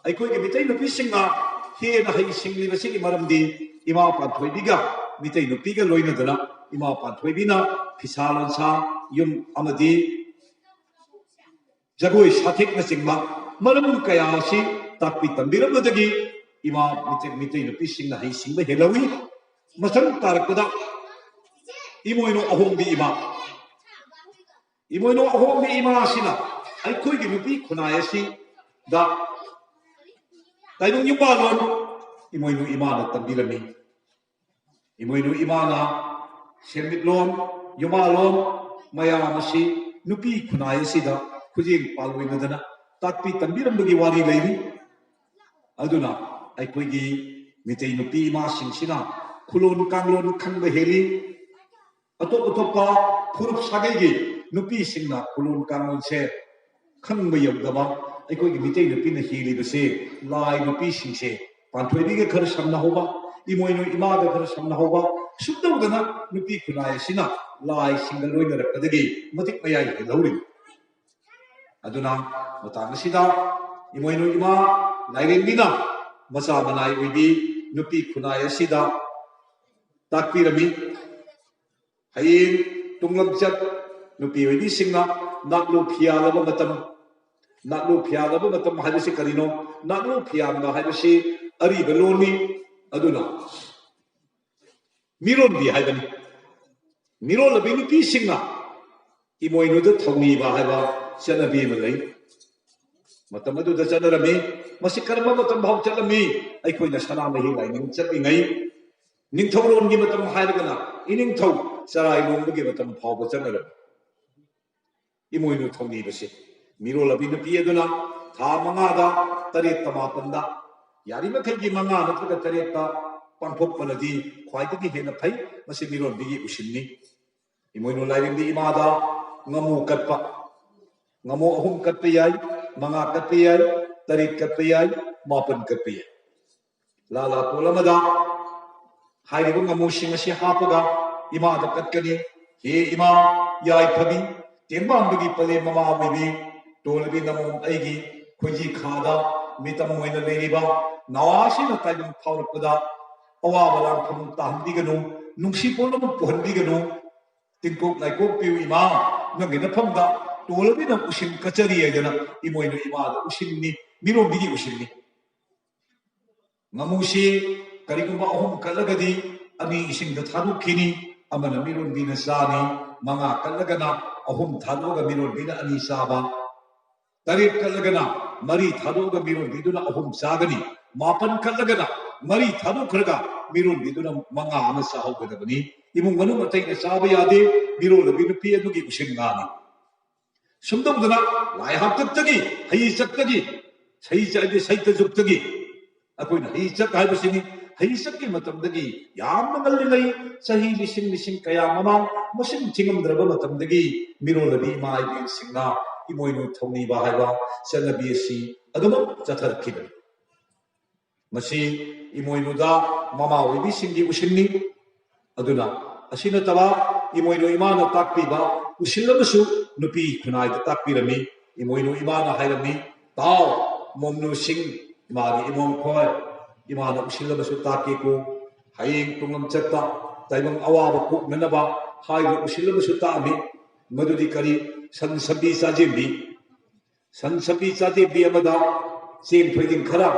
ꯑꯩꯈꯣꯏꯒꯤ ꯃꯤꯇꯩ ꯅꯨꯄꯤꯁꯤꯡꯅ ꯍꯦꯟꯅ ꯍꯩꯁꯤꯡꯂꯤꯕꯁꯤꯒꯤ ꯃꯔꯝꯗꯤ ꯏꯃꯥ ꯄꯥꯟꯊꯣꯏꯕꯤꯒ ꯃꯤꯇꯩ ꯅꯨꯄꯤꯒ ꯂꯣꯏꯅꯗꯅ ꯏꯃꯥ ꯄꯥꯟꯊꯣꯏꯕꯤꯅ ꯐꯤꯁꯥ ꯂꯣꯟꯁꯥ ꯌꯨꯝ ꯑꯃꯗꯤ ꯖꯒꯣꯏ ꯁꯥꯊꯦꯛꯅꯆꯤꯡꯕ ꯃꯔꯝ ꯀꯌꯥ ꯑꯁꯤ ꯇꯥꯛꯄꯤ ꯇꯝꯕꯤꯔꯝꯕꯗꯒꯤ ꯏꯃꯥ ꯃꯤꯇꯩ ꯅꯨꯄꯤꯁꯤꯡꯅ ꯍꯩꯁꯤꯡꯕ ꯍꯦꯜꯍꯧꯏ ꯃꯊꯪ ꯇꯥꯔꯛꯄꯗ ꯏꯃꯣꯏꯅꯨ ꯑꯍꯣꯡꯕꯤ ꯏꯃꯥ ꯏꯃꯣꯏꯅꯨ ꯑꯍꯣꯡꯕꯤ ꯏꯃꯥ ꯑꯁꯤꯅ ꯑꯩꯈꯣꯏꯒꯤ ꯅꯨꯄꯤ ꯈꯨꯟꯅꯥꯏ ꯑꯁꯤꯗ ꯇꯥꯏꯕꯪ ꯌꯨꯝꯕꯥꯂꯣꯟ ꯏꯃꯣꯏꯅꯨ ꯏꯃꯥꯅ ꯇꯝꯕꯤꯔꯝꯃꯤ ꯏꯃोइनु इमाना सेमिटलोन युमालोन मयाम असी नुपी खुनाय सिदा खुजिंग पालवेनदना ताकपी तंबीरंबगी वारी लेरी अदुना अखोइगी मितै नुपी इमा सिंसिना खुलोन कांगलोन खंब हेली अतोप अतोपा फुरुप सागैगी नुपी सिंगना खुलोन कांगलोन से खंब यगदबा अखोइगी मितै नुपीना हेलीबसे लाई नुपी सिंसे पांथोइबीगे खर समना होबा इमोइनु इमागा खर समना होबा सुदौदना नुपी खुनाय सिना लाई सिंगल लोइनरकदगी मतिक मयाई हेलौरि अदुना मतांगसिदा इमोइनु इमा लाइरेंबिना मसा बनाई ओइबी नुपी खुनाय सिदा ताकपिरमी हयें तुंगलमचत नुपी ओइबी सिंगना नाकलो फियालब मतम हाइबसे करिनो नाकलो फियाबा हाइबसे अरिब लोनी अदुना मिरोनबी हाइबनी मिरोलबी नुपी सिंगना इमोइनुद थौनीबा हाइबा चनबी मलै मतम अदुद चनरमी मसि कर्म मतम भाव चलमी अखोइना सनामही लाइनिंग चलिङै निंथौरोनगी मतम हाइरगना इनिंथौ चराइलोंबगी मतम भाव चनर इमोइनु थौनीबसे मिरोलबी नुपी अदुना था मंगादा तरेत तमापंदा यारिमखैगी मंगा नत्रगा तरेता पांथोकपनदी ख्वाइदगी हेना फै मसि मिरोनबीगी उसिन्नी Imoinu लाइरिंबी इमादा ngmu katpa ngmu ahum katpa yai manga katpa yai tarit katpa yai mapan katpa yai lala tolamada hairibu ngamu sing asi hapaga imada katkani he ima yai phabi tembambagi pale mama bibi tolabi namu aigi khoji khada mitam moina leiriba nawasi na taibum phaurakpada awaba lang phum tahambiganu nungsi polam puhanbiganu tingkok laikok piu ima nangina phamda tolabi na usin kachari ayana imoinu imada usinni mirombigi usinni ngamusi karigumba ahum kalagadi ani isingda thadukhini amana mirombina sani manga kalagana ahum thadoga mirombina ani saba tarit kalagana mari thadoga mirombiduna ahum sagani mapan kalagana mari thadokhrga mirombiduna manga ama sahogadabani imung manu matai na saba yade mirolabi nupi adugi usingani sumdamduna lai haktagi hai chaktagi sai chaide saita juktagi akoina hai chak haibasini hai chakki matamdagi yamna ngalilai sahi lising kaya mama masim chingamdraba matamdagi mirolabi mai bi singna imoinu thoni ba haiba chanabi si aduma chatharkibani masi imoinu da mama oibi singi usinni aduna asina taba imoinu imana takpiba usillabasu nupi khunai da takpirami imoinu imana hairami tao momnu sing imagi imom khoi imana usillabasu takki ko hayeng tungam chatta taibang awaba ko nanaba hairu usillabasu taami madudi kari sansabi chajenbi amada chen phoiding khara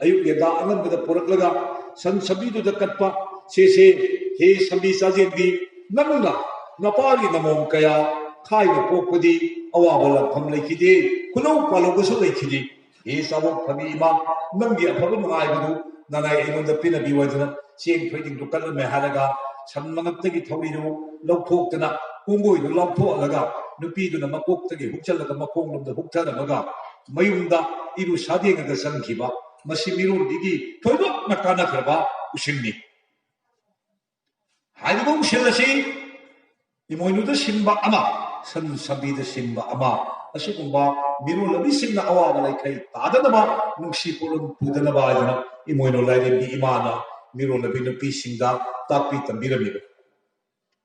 ayuk yada angambada poraklaga sansabi du da katpa se he sambi chajenbi namna napari namom kaya khai pokodi awabala pham lekhide khulong palogusu lekhide he sabu phabi ima namgi aphabu ngai budu nanai emonda pinabi wajana chen phoiding du kalme haraga sammangaktagi thawiro lokthokna kungoi du loktholaga nupi du na makoktagi hukchalaga makonglomda huktharaga mayumda iru sadenga sangkhiba masi mirondigi thoidok nakana khraba usinni haibu usilasi imoinuda simba ama san sabida simba ama asigumba mirolabi singna awaba laikai tadanaba nungsi polum pudanaba ajana imoinu lairebi imana mirolabi nupi singda takpi tambiramiba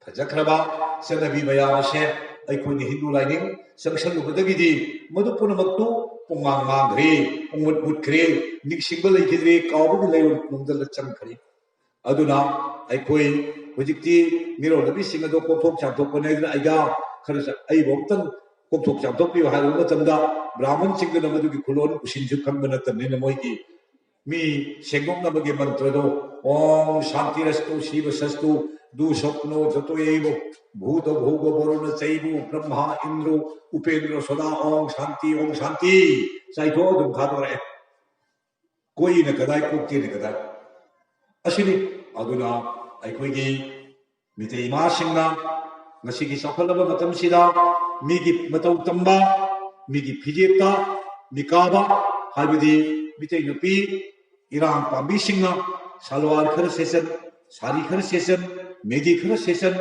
fajakraba sanabi mayamase aikoni hindu laining sangsalubadagidi madu punamaktu Pungang Mangri, Umut Mutkri, Nixingble Kidri, Kabu Lay, Mundala Chankari. Aduna, I koi, Wajiki, Miro, the Bissing of Kopok Chaptopaned, Iga, Karasa, I Wopton, Kopok Chaptopi, Halumatanda, Brahman Chicken of the Kulon, Shinju Kambanat and Ninamoiki. Me, Shengong Nabagi Mantrado, Om Shanti Restu, Shiva Sastu, Du Sopno, Jotoevo, Bhuta Bhoga Borona Saibu, Brahma, Indro, Upendro Soda, Om Shanti, Saito, Dum Kadore, Koi in a Kadai, Cookti in a Kadai. Ashini, Aduna, Aikoigi, Mite Mashina, Nasiki Sapalaba Matam Sida, Migi Matau Migi Pijeta, Mikaba, Habidi, Mite Nupi, Iran Pambisingna, Salwar Kar Session, Sari Kar Session, Medi Kar Session,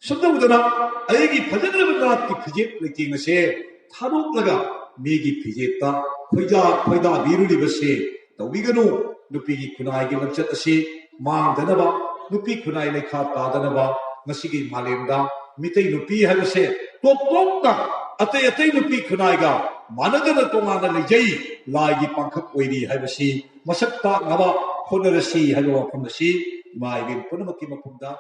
Sundavudana, Agi Pajanabana, Pijit, Liking a say, Taruk Laga, Migi Pijeta, Puja, Viruli Base, the Wigano, Nupi Kunai given Chatasi, Danaba, Nupi Kunai Leka Tauduna, Nasigi Malinda, Mite Nupi have a say, Topta, Ate Nupi Kunaiga, Managana Tomana Lejay, Lagi Pankap Wadi have a sea, Masakta Nava, Honorasi, hello from the sea, my Punamaki Mafamda,